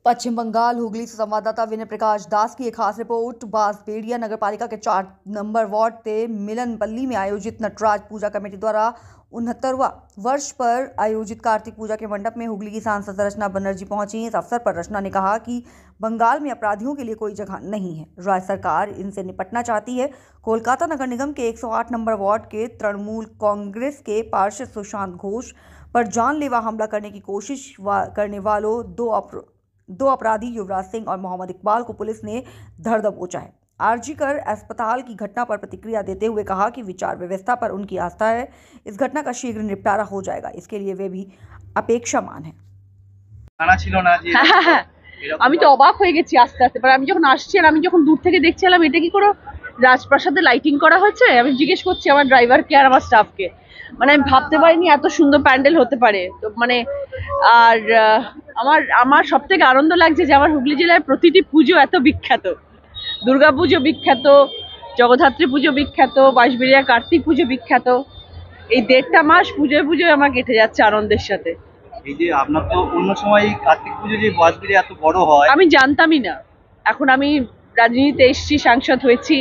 पश्चिम बंगाल हुगली से संवाददाता विनय प्रकाश दास की एक खास रिपोर्ट। बांसबेड़िया नगरपालिका के 4 नंबर वार्ड के मिलनपल्ली में आयोजित नटराज पूजा कमेटी द्वारा 69वां वर्ष पर आयोजित कार्तिक पूजा के मंडप में हुगली की सांसद रचना बनर्जी पहुंची। इस अवसर पर रचना ने कहा कि बंगाल में अपराधियों के लिए कोई जगह नहीं है, राज्य सरकार इनसे निपटना चाहती है। कोलकाता नगर निगम के 108 नंबर वार्ड के तृणमूल कांग्रेस के पार्षद सुशांत घोष पर जानलेवा हमला करने की कोशिश करने वालों दो अपराधी युवराज सिंह और मोहम्मद इकबाल को पुलिस ने धर दबोचा है। आरजीकर अस्पताल की घटना पर प्रतिक्रिया देते हुए कहा कि विचार व्यवस्था पर उनकी आस्था है, इस घटना का शीघ्र निपटारा हो जाएगा, इसके लिए वे भी अपेक्षामान हैं। আমি তো অবাক হয়ে গেছি আস্তে আস্তে, আমি যখন আসছি আর আমি যখন দূর থেকে দেখছিলাম এটা কি করে রাজপ্রাসাদে লাইটিং করা হয়েছে। আমি জিজ্ঞেস করছি আমার ড্রাইভারকে আর আমার স্টাফকে, মানে আমি ভাবতে পারিনি এত সুন্দর প্যান্ডেল হতে পারে। তো মানে আর আমার সব থেকে আনন্দ লাগছে যে আমার হুগলি জেলায় প্রতিটি পুজো এত বিখ্যাত। দুর্গা পুজো বিখ্যাত, জগদ্ধাত্রী পুজো বিখ্যাত, বাঁশবেড়িয়া কার্তিক পুজো বিখ্যাত। এই 1.5 মাস পুজোয় পুজোয় আমার কেটে যাচ্ছে আনন্দের সাথে। এই যে আপনার তো অন্য সময় কার্তিক পুজো যে বাঁশবেড়িয়া এত বড় হয় আমি জানতামই না। এখন আমি রাজনীতিতে এসেছি, সাংসদ হয়েছি,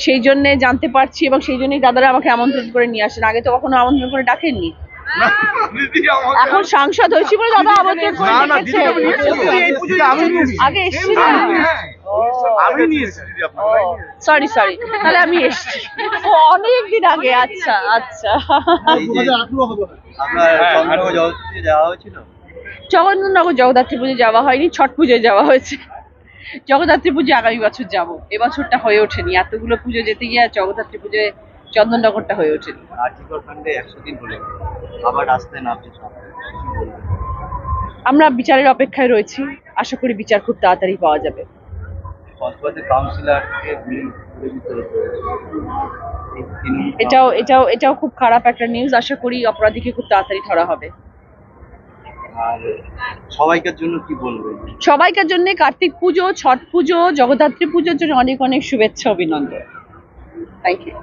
সেই জন্য জানতে পারছি এবং সেই জন্যই দাদারা আমাকে আমন্ত্রণ করে নিয়ে আসেন। আগে তো কখনো আমন্ত্রণ করে ডাকেননি, এখন সাংসদ হয়েছি বলে দাদা আমন্ত্রণ করে ডেকেছে। আগে এসেছি না, সরি তাহলে আমি এসেছি অনেকদিন আগে। আচ্ছা আচ্ছা, চন্দননগর জগদ্ধাত্রী পুজো যাওয়া হয়নি, ছট পুজোয় যাওয়া হয়েছে। জগদ্ধাত্রী পুজো আগামী বছর যাব, এবছরটা হয়ে ওঠেনি। এতগুলো পুজো যেতে গিয়ে জগদ্ধাত্রী পুজোয় চন্দননগরটা হয়ে ওঠেনি। আমরা বিচারের অপেক্ষায় রয়েছি, আশা করি বিচার খুব তাড়াতাড়ি পাওয়া যাবে। এটাও খুব খারাপ একটা নিউজ। আশা করি অপরাধীকে খুব তাড়াতাড়ি ধরা হবে। সবাইকার জন্য কি বলবেন? সবাইকার জন্য কার্তিক পুজো, ছট পুজো, জগদ্ধাত্রী পুজোর জন্য অনেক অনেক শুভেচ্ছা, অভিনন্দন। Thank you.